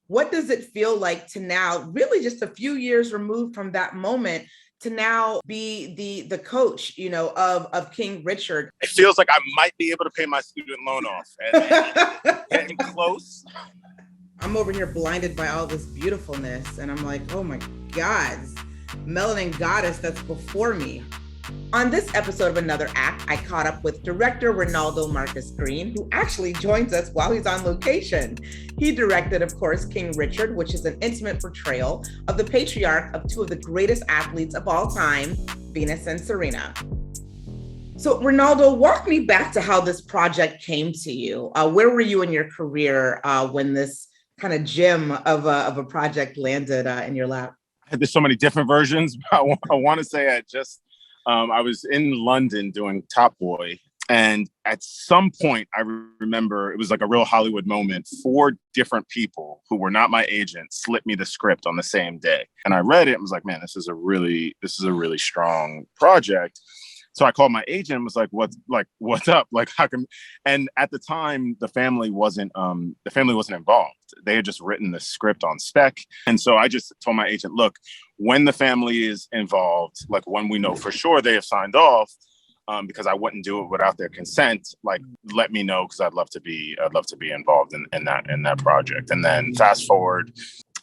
What does it feel like to now, really just a few years removed from that moment, to now be the coach, of King Richard? It feels like I might be able to pay my student loan off and getting close. I'm over here blinded by all this beautifulness, and I'm like, oh my God, melanin goddess that's before me. On this episode of Another Act, I caught up with director Reinaldo Marcus Green, who actually joins us while he's on location. He directed, of course, King Richard, which is an intimate portrayal of the patriarch of two of the greatest athletes of all time, Venus and Serena. So, Reinaldo, walk me back to how this project came to you. Where were you in your career when this kind of gem of a project landed in your lap? There's so many different versions. I want to say I was in London doing Top Boy. And at some point, I remember it was like a real Hollywood moment. 4 different people who were not my agent slipped me the script on the same day. And I read it and was like, man, this is a really strong project. So I called my agent and was like, what's up? Like, how come? And at the time, the family wasn't involved. They had just written the script on spec. And so I just told my agent, look, when the family is involved, like when we know for sure they have signed off, because I wouldn't do it without their consent, like, let me know, because I'd love to be involved in that project. And then fast forward,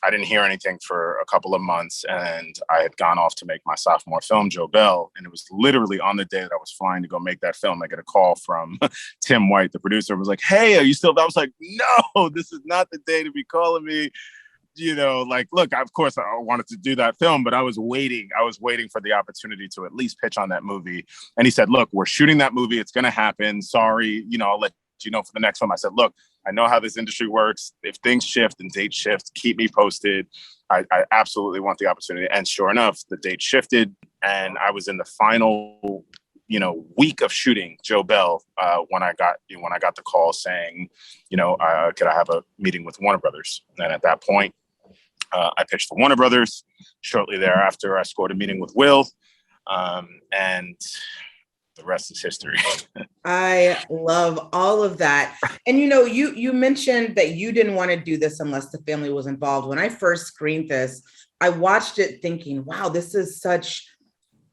I didn't hear anything for a couple of months, and I had gone off to make my sophomore film, Joe Bell. And it was literally on the day that I was flying to go make that film, I get a call from Tim White, the producer, was like, hey, are you still? I was like, no, this is not the day to be calling me. Like, look, of course I wanted to do that film, but I was waiting for the opportunity to at least pitch on that movie. And he said, look, we're shooting that movie. It's going to happen. Sorry. I'll let you know for the next film. I said, look, I know how this industry works. If things shift and dates shift, keep me posted. I absolutely want the opportunity. And sure enough, the date shifted, and I was in the final, week of shooting Joe Bell when I got the call saying, could I have a meeting with Warner Brothers? And at that point, I pitched for Warner Brothers. Shortly thereafter, I scored a meeting with Will, and the rest is history. I love all of that. And, you mentioned that you didn't want to do this unless the family was involved. When I first screened this, I watched it thinking, wow, this is such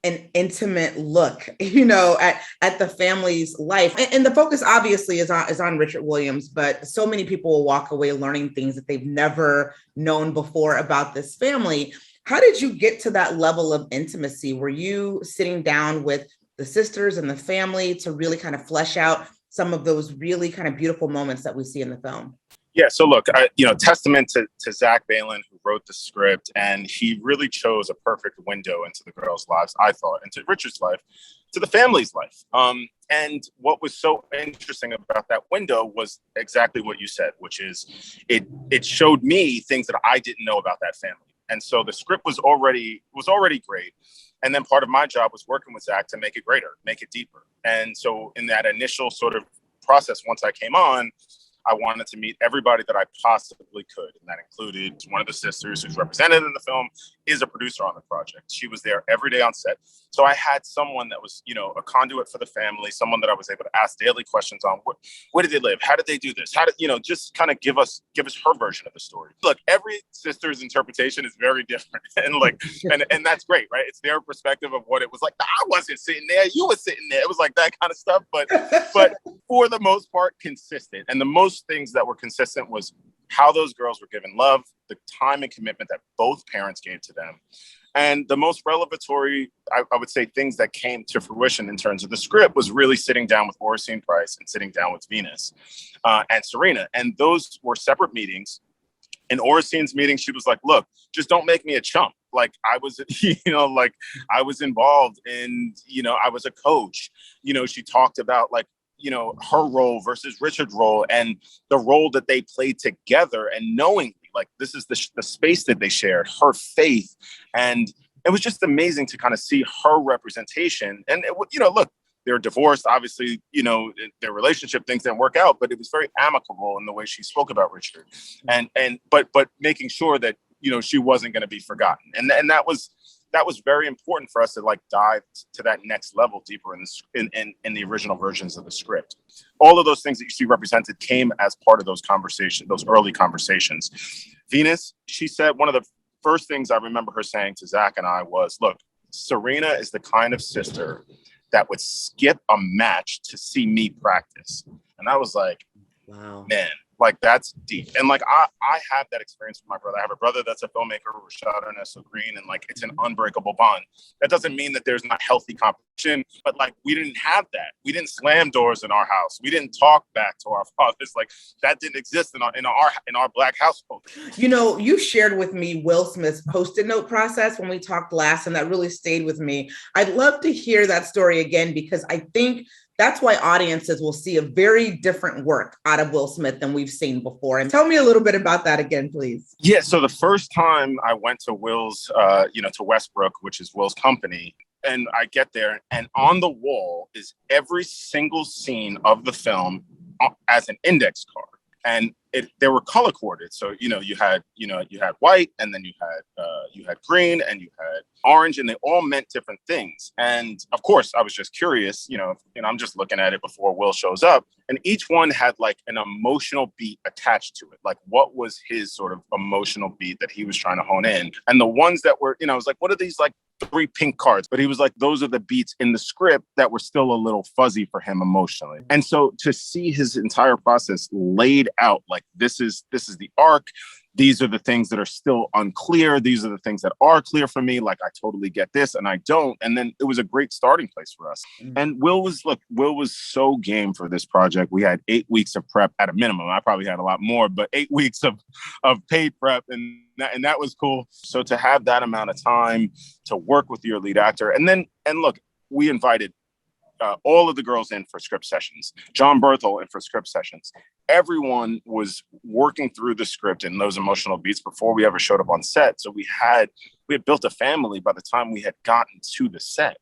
an intimate look, at the family's life. And the focus obviously is on Richard Williams, but so many people will walk away learning things that they've never known before about this family. How did you get to that level of intimacy? Were you sitting down with the sisters and the family to really kind of flesh out some of those really kind of beautiful moments that we see in the film? Yeah. So look, testament to Zach Balin, who wrote the script, and he really chose a perfect window into the girls' lives, I thought, into Richard's life, to the family's life. And what was so interesting about that window was exactly what you said, which is it showed me things that I didn't know about that family. And so the script was already great. And then part of my job was working with Zach to make it greater, make it deeper. And so in that initial sort of process, once I came on, I wanted to meet everybody that I possibly could. And that included one of the sisters who's represented in the film, is a producer on the project. She was there every day on set. So I had someone that was, a conduit for the family, someone that I was able to ask daily questions on. Where did they live? How did they do this? How did, just kind of give us her version of the story. Look, every sister's interpretation is very different. And that's great, right? It's their perspective of what it was like. I wasn't sitting there. You were sitting there. It was like that kind of stuff. But for the most part, consistent. And the most things that were consistent was how those girls were given love, the time and commitment that both parents gave to them. And the most revelatory, I would say, things that came to fruition in terms of the script was really sitting down with Oracene Price and sitting down with Venus and Serena. And those were separate meetings. In Oracene's meeting, she was like, look, just don't make me a chump. Like I was, I was involved in, I was a coach. She talked about her role versus Richard's role and the role that they played together, and knowingly, like, this is the space that they shared, her faith. And it was just amazing to kind of see her representation. And, look, they're divorced. Obviously, their relationship, things didn't work out, but it was very amicable in the way she spoke about Richard. But making sure that, she wasn't going to be forgotten. And that was that was very important for us to like dive to that next level deeper in the original versions of the script. All of those things that you see represented came as part of those conversations, those early conversations. Venus, she said, one of the first things I remember her saying to Zach and I was, look, Serena is the kind of sister that would skip a match to see me practice. And I was like, wow, man, like that's deep. And like I have that experience with my brother. I have a brother that's a filmmaker, Reinaldo Green, and like it's an unbreakable bond. That doesn't mean that there's not healthy competition, but like we didn't have that. We didn't slam doors in our house. We didn't talk back to our fathers. Like that didn't exist in our Black household. You know, you shared with me Will Smith's Post-it note process when we talked last, and that really stayed with me. I'd love to hear that story again, because I think that's why audiences will see a very different work out of Will Smith than we've seen before. And tell me a little bit about that again, please. Yeah. So the first time I went to Will's, to Westbrook, which is Will's company, and I get there, and on the wall is every single scene of the film as an index card. And they were color coded. So, you had white, and then you had green, and you had orange, and they all meant different things. And of course, I was just curious, I'm just looking at it before Will shows up. And each one had like an emotional beat attached to it. Like, what was his sort of emotional beat that he was trying to hone in? And the ones that were, I was like, what are these like 3 pink cards? But he was like, those are the beats in the script that were still a little fuzzy for him emotionally. And so to see his entire process laid out, like this is the arc. These are the things that are still unclear. These are the things that are clear for me. Like, I totally get this and I don't. And then it was a great starting place for us. And Will was so game for this project. We had 8 weeks of prep at a minimum. I probably had a lot more, but 8 weeks of paid prep. And that was cool. So to have that amount of time to work with your lead actor, and look, we invited all of the girls in for script sessions, John Berthel in for script sessions. Everyone was working through the script and those emotional beats before we ever showed up on set. So we had built a family by the time we had gotten to the set.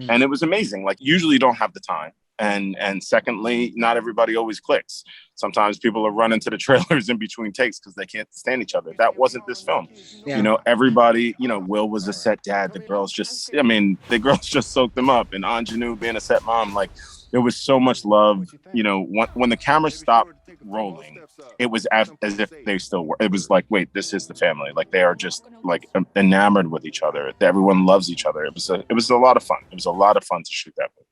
And it was amazing. Like, usually you don't have the time. And secondly, not everybody always clicks. Sometimes people are running to the trailers in between takes because they can't stand each other. That wasn't this film. Yeah. Everybody, Will was a set dad. The girls just soaked them up. And Anjanou being a set mom, like, there was so much love. When the camera stopped rolling, it was as if they still were. It was like, wait, this is the family. Like, they are just like enamored with each other. Everyone loves each other. It was a lot of fun. It was a lot of fun to shoot that movie.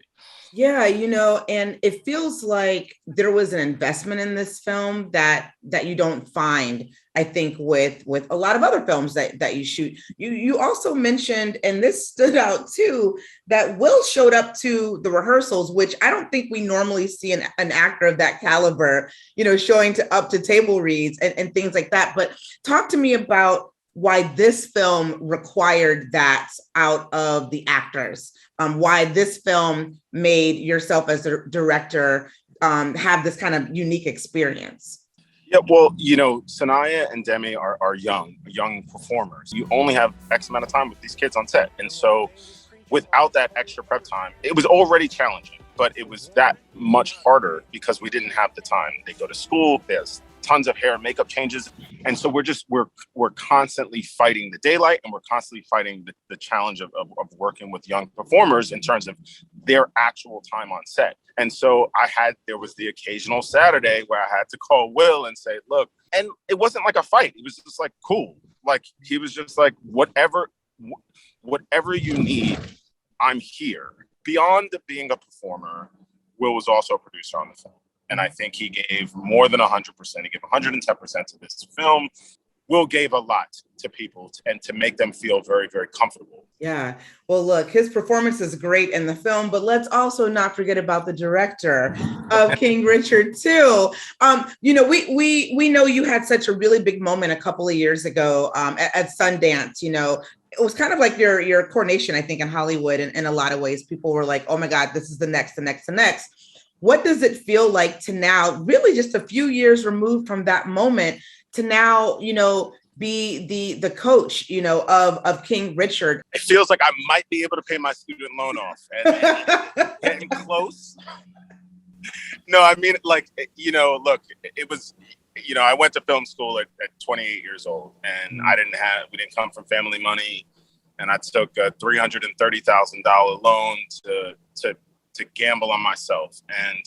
Yeah, and it feels like there was an investment in this film that you don't find, I think, with a lot of other films that you shoot. You also mentioned, and this stood out too, that Will showed up to the rehearsals, which I don't think we normally see an actor of that caliber, showing up to table reads and things like that. But talk to me about why this film required that out of the actors. Why this film made yourself as a director have this kind of unique experience. Yeah, well, Sanaya and Demi are young performers. You only have X amount of time with these kids on set. And so without that extra prep time, it was already challenging, but it was that much harder because we didn't have the time. They go to school, there's tons of hair and makeup changes. And so we're constantly fighting the daylight, and we're constantly fighting the challenge of working with young performers in terms of their actual time on set. And so there was the occasional Saturday where I had to call Will and say, look, and it wasn't like a fight. It was just like, cool. Like, he was just like, whatever you need, I'm here. Beyond being a performer, Will was also a producer on the film. And I think he gave more than 100%. He gave 110% to this film. Will gave a lot to people and to make them feel very, very comfortable. Yeah. Well, look, his performance is great in the film, but let's also not forget about the director of King Richard too. We know you had such a really big moment a couple of years ago at Sundance. It was kind of like your coronation, I think, in Hollywood. In a lot of ways, people were like, oh my God, this is the next. What does it feel like to now, really just a few years removed from that moment, to now, be the coach, of King Richard? It feels like I might be able to pay my student loan off and getting close. No, I mean, look, it was, I went to film school at 28 years old, and we didn't come from family money. And I took a $330,000 loan to gamble on myself. And,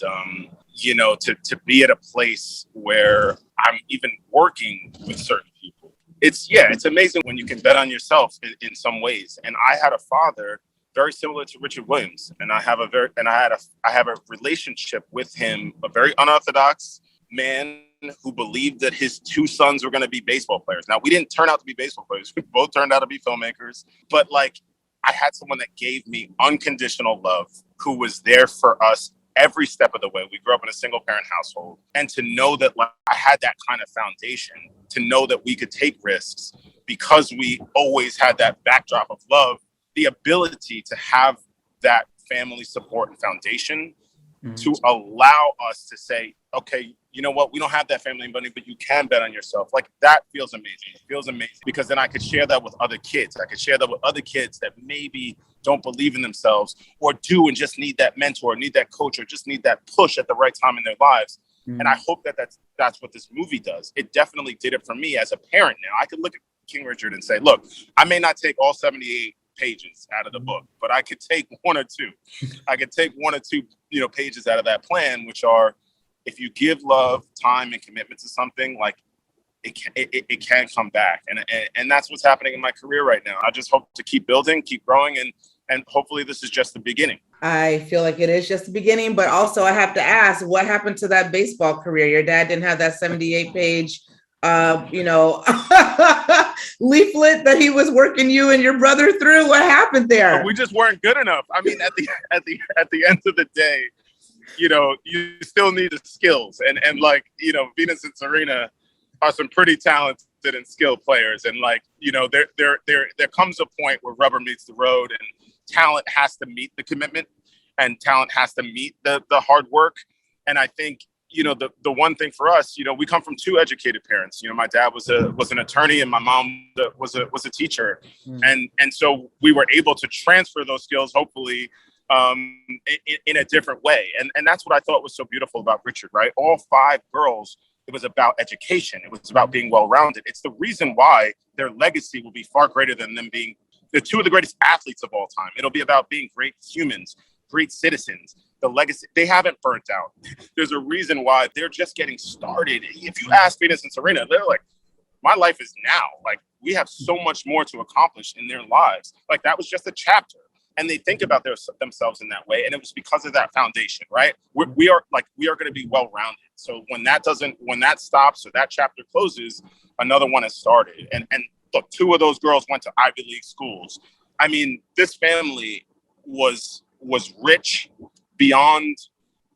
to be at a place where I'm even working with certain people. It's amazing when you can bet on yourself in some ways. And I had a father very similar to Richard Williams. And I have a relationship with him, a very unorthodox man who believed that his two sons were going to be baseball players. Now, we didn't turn out to be baseball players. We both turned out to be filmmakers. But I had someone that gave me unconditional love, who was there for us every step of the way. We grew up in a single parent household. And to know that I had that kind of foundation, to know that we could take risks because we always had that backdrop of love, the ability to have that family support and foundation to allow us to say, okay, you know what? We don't have that family money, but you can bet on yourself. That feels amazing. It feels amazing because then I could share that with other kids. I could share that with other kids that maybe don't believe in themselves or do and just need that mentor, need that coach, or just need that push at the right time in their lives. And I hope that that's what this movie does. It definitely did it for me as a parent. Now I could look at King Richard and say, look, I may not take all 78 pages out of the book, but I could take one or two. I could take one or two, pages out of that plan, which are, if you give love, time, and commitment to something, it can come back. And that's what's happening in my career right now. I just hope to keep building, keep growing, and hopefully this is just the beginning. I feel like it is just the beginning, but also I have to ask, what happened to that baseball career? Your dad didn't have that 78-page leaflet that he was working you and your brother through. What happened there? We just weren't good enough. I mean, at the end of the day, you still need the skills, and Venus and Serena are some pretty talented and skilled players, and there comes a point where rubber meets the road, and talent has to meet the commitment, and talent has to meet the hard work. And I think the one thing for us, we come from two educated parents. My dad was an attorney and my mom was a teacher. And so we were able to transfer those skills, hopefully, in a different way. And that's what I thought was so beautiful about Richard, right? All 5 girls, it was about education. It was about being well-rounded. It's the reason why their legacy will be far greater than them being the 2 of the greatest athletes of all time. It'll be about being great humans, great citizens. The legacy, they haven't burnt out. There's a reason why they're just getting started. If you ask Venus and Serena, they're like, my life is now. We have so much more to accomplish in their lives. That was just a chapter. And they think about themselves in that way. And it was because of that foundation, right? We are going to be well-rounded. So when that stops or that chapter closes, another one has started. And look, 2 of those girls went to Ivy League schools. I mean, this family was rich beyond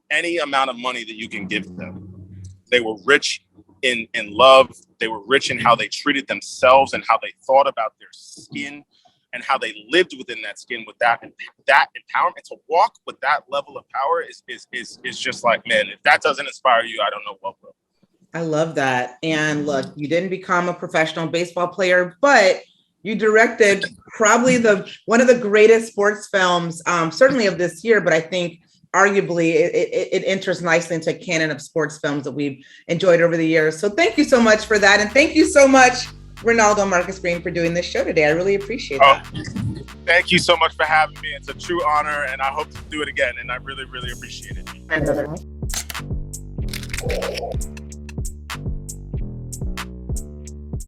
any amount of money that you can give them. They were rich in love. They were rich in how they treated themselves and how they thought about their skin and how they lived within that skin with that empowerment. To walk with that level of power is just like, man, if that doesn't inspire you, I don't know what will. I love that. And look, you didn't become a professional baseball player, but you directed probably one of the greatest sports films, certainly of this year, but I think arguably it enters nicely into a canon of sports films that we've enjoyed over the years. So thank you so much for that. And thank you so much, Reinaldo Marcus Green, for doing this show today. I really appreciate that. Thank you so much for having me. It's a true honor, and I hope to do it again. And I really, really appreciate it.